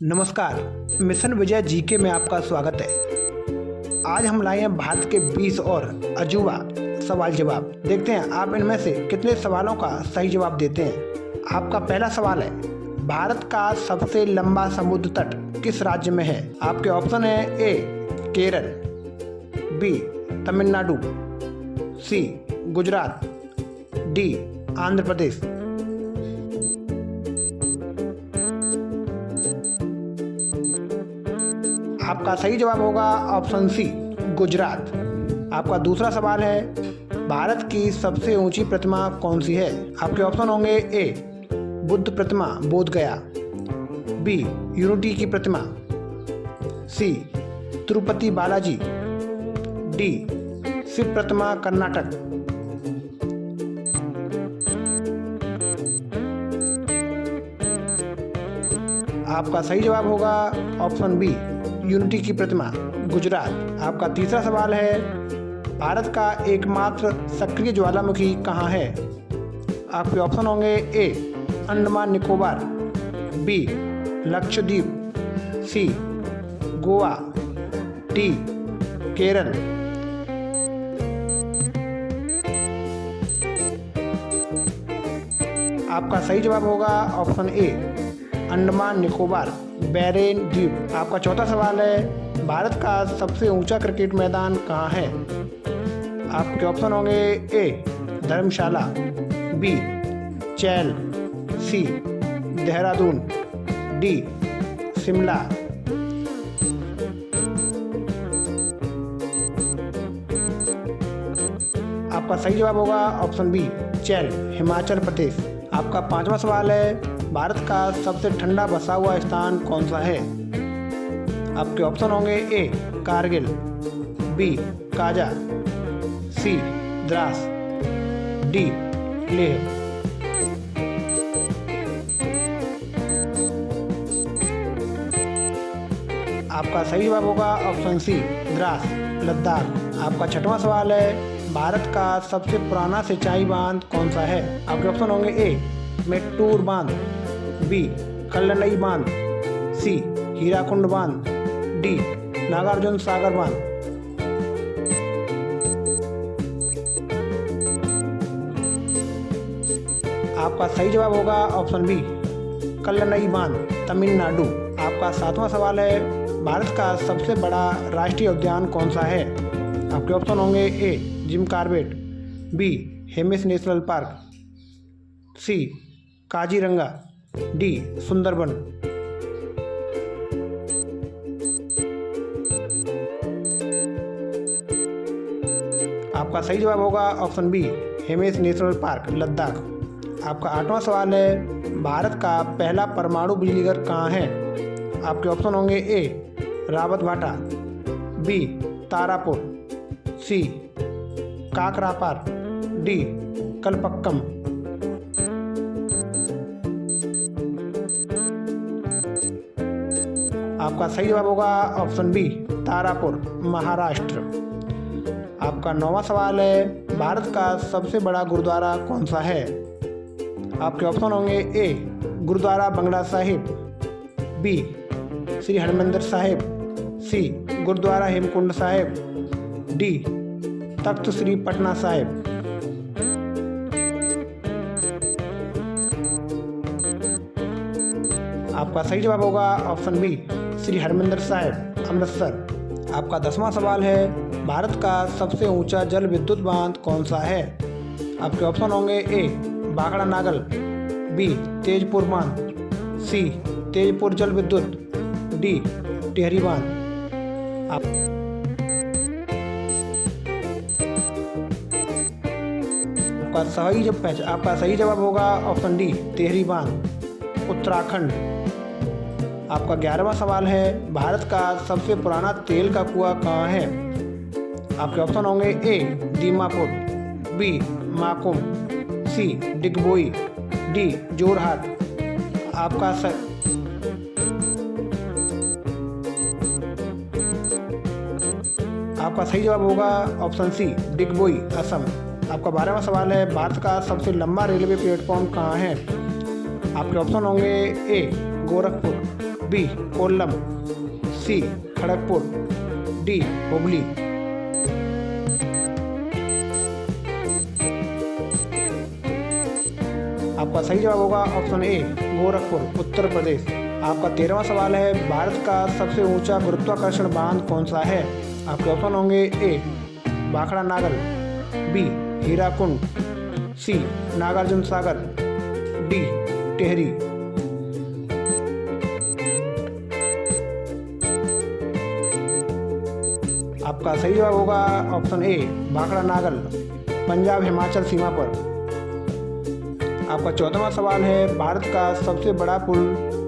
नमस्कार। मिशन विजय जीके में आपका स्वागत है। आज हम लाए हैं भारत के 20 और अजूबा सवाल जवाब। देखते हैं आप इनमें से कितने सवालों का सही जवाब देते हैं। आपका पहला सवाल है, भारत का सबसे लंबा समुद्र तट किस राज्य में है? आपके ऑप्शन है ए केरल, बी तमिलनाडु, सी गुजरात, डी आंध्र प्रदेश। आपका सही जवाब होगा ऑप्शन सी गुजरात। आपका दूसरा सवाल है, भारत की सबसे ऊंची प्रतिमा कौन सी है? आपके ऑप्शन होंगे ए बुद्ध प्रतिमा बोध गया, बी यूनिटी की प्रतिमा, सी तिरुपति बालाजी, डी शिव प्रतिमा कर्नाटक। आपका सही जवाब होगा ऑप्शन बी यूनिटी की प्रतिमा गुजरात। आपका तीसरा सवाल है, भारत का एकमात्र सक्रिय ज्वालामुखी कहाँ है? आपके ऑप्शन होंगे ए अंडमान निकोबार, बी लक्षद्वीप, सी गोवा, डी केरल। आपका सही जवाब होगा ऑप्शन ए अंडमान निकोबार बैरेन द्वीप। आपका चौथा सवाल है, भारत का सबसे ऊंचा क्रिकेट मैदान कहाँ है? आपके ऑप्शन होंगे ए धर्मशाला, बी चैल, सी देहरादून, डी शिमला। आपका सही जवाब होगा ऑप्शन बी चैल हिमाचल प्रदेश। आपका पांचवा सवाल है, भारत का सबसे ठंडा बसा हुआ स्थान कौन सा है? आपके ऑप्शन होंगे A Kargil, B Kaza, C Dras, D Leh. आपका सही जवाब होगा ऑप्शन सी द्रास लद्दाख। आपका छठवां सवाल है, भारत का सबसे पुराना सिंचाई बांध कौन सा है? आपके ऑप्शन होंगे ए मेट्टूर बांध, बी कल्लनई बांध, सी हीराकुंड बांध, डी नागार्जुन सागर बांध। आपका सही जवाब होगा ऑप्शन बी कल्लनई बांध तमिलनाडु। आपका सातवां सवाल है, भारत का सबसे बड़ा राष्ट्रीय उद्यान कौन सा है? आपके ऑप्शन होंगे A Jim Corbett, B Hemis national park, C Kaziranga, D Sundarban. आपका सही जवाब होगा option B Hemis national park Ladakh. आपका आठवां सवाल है, भारत का पहला परमाणु बिजली घर कहाँ है? आपके ऑप्शन होंगे ए रावत भाटा, बी तारापुर, सी काकरापार, डी कलपक्कम। आपका सही जवाब होगा ऑप्शन बी तारापुर महाराष्ट्र। आपका नौवां सवाल है, भारत का सबसे बड़ा गुरुद्वारा कौन सा है? आपके ऑप्शन होंगे ए गुरुद्वारा बंगला साहिब, बी श्री हरमंदिर साहिब, सी गुरुद्वारा हेमकुंड साहिब, डी तख्त श्री पटना साहिब। आपका सही जवाब होगा ऑप्शन बी श्री हरमंदिर साहिब अमृतसर। आपका 10वां सवाल है, भारत का सबसे ऊंचा जल विद्युत बांध कौन सा है? आपके ऑप्शन होंगे ए बागड़ा नागल, बी तेजपुर बांध, सी तेजपुर जल विद्युत, डी टिहरी बांध। आपका सही जवाब होगा ऑप्शन डी टिहरी बांध उत्तराखंड। आपका 11वां सवाल है, भारत का सबसे पुराना तेल का कुआं कहाँ है? आपके ऑप्शन होंगे ए दीमापुर, बी माकुम, सी डिगबोई, डी जोरहाट। आपका सही जवाब होगा ऑप्शन सी डिगबोई असम। आपका 12वां सवाल है, भारत का सबसे लंबा रेलवे प्लेटफॉर्म कहाँ है? आपके ऑप्शन होंगे ए गोरखपुर, बी कोल्लम, सी खड़गपुर, डी हुबली। आपका सही जवाब होगा ऑप्शन ए गोरखपुर, उत्तर प्रदेश। आपका 13वां सवाल है, भारत का सबसे ऊंचा गुरुत्वाकर्षण बांध कौन सा है? आपके ऑप्शन होंगे ए भाखड़ा नागल, बी हीराकुंड, सी नागार्जुन सागर, डी टेहरी। आपका सही जवाब होगा ऑप्शन ए भाखड़ा नागल, पंजाब हिमाचल सीमा पर। आपका 14वां सवाल है, भारत का सबसे बड़ा पुल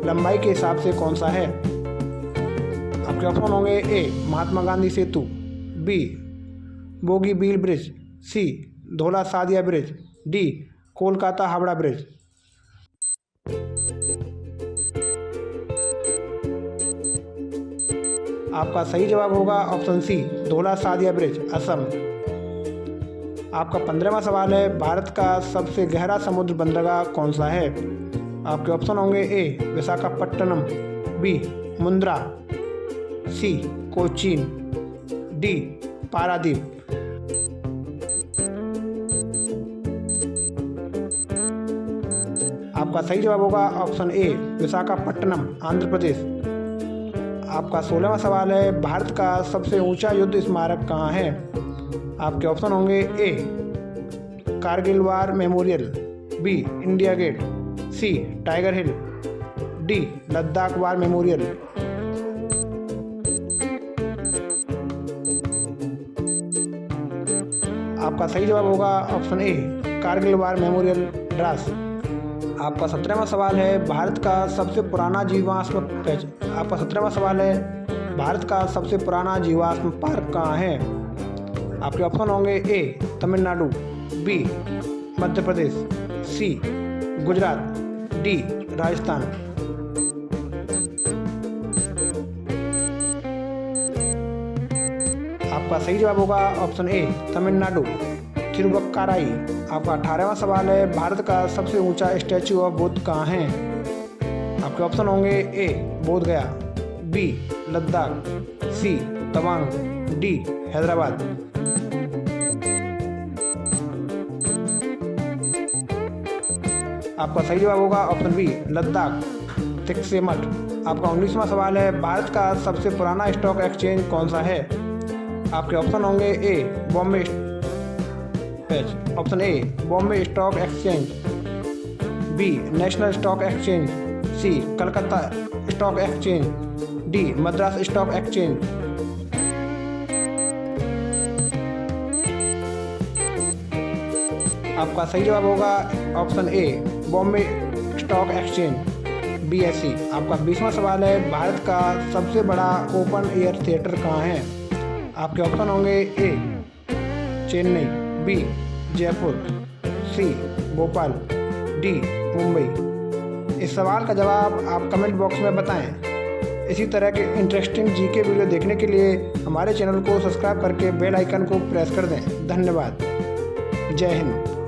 लंबाई के हिसाब से कौन सा है? आपके ऑप्शन होंगे A Mahatma Gandhi Setu, B Bogibeel bridge, C Dhola Sadiya bridge, D Kolkata Howrah bridge. आपका सही जवाब होगा option C Dhola Sadiya bridge, Assam. आपका 15वां सवाल है, भारत का सबसे गहरा समुद्र बंदरगाह कौन सा है? आपके ऑप्शन होंगे ए विशाखापट्टनम, बी मुंद्रा, सी कोचीन, डी पारादीप। आपका सही जवाब होगा ऑप्शन ए विशाखापट्टनम, आंध्र प्रदेश। आपका 16वां सवाल है, भारत का सबसे ऊंचा युद्ध स्मारक कहाँ है? आपके ऑप्शन होंगे A Kargil war memorial, B India gate, C tiger hill, D Ladakh war memorial. आपका सही जवाब होगा option A Kargil war memorial, Dras. आपका 17वां सवाल है, भारत का सबसे पुराना जीवाश्म आपका 17वां सवाल है, भारत का सबसे पुराना जीवाश्म पार्क कहाँ है? आपके ऑप्शन होंगे ए तमिलनाडु, बी मध्य प्रदेश, सी गुजरात, डी राजस्थान। आपका सही जवाब होगा ऑप्शन ए तमिलनाडु, थिरुवक्काराई। आपका 18वां सवाल है, भारत का सबसे ऊंचा स्टैचू ऑफ बुद्ध कहाँ है? आपके ऑप्शन होंगे ए बोध गया, बी लद्दाख, सी तवांग, डी हैदराबाद। आपका सही जवाब होगा ऑप्शन बी लद्दाख, तिक्से मठ। आपका 19वां सवाल है, भारत का सबसे पुराना स्टॉक एक्सचेंज कौन सा है? आपके ऑप्शन होंगे A Bombay option A Bombay stock exchange, B national stock exchange, C Calcutta stock exchange, D Madras stock exchange. आपका सही जवाब होगा option A Bombay stock exchange, BSE। आपका 20वां सवाल है, भारत का सबसे बड़ा ओपन एयर थिएटर कहाँ है? आपके ऑप्शन होंगे ए चेन्नई, बी जयपुर, सी भोपाल, डी मुंबई। इस सवाल का जवाब आप कमेंट बॉक्स में बताएं। इसी तरह के इंटरेस्टिंग जीके वीडियो देखने के लिए हमारे चैनल को सब्सक्राइब करके बेल आइकन को प्रेस कर दें। धन्यवाद। जय हिंद।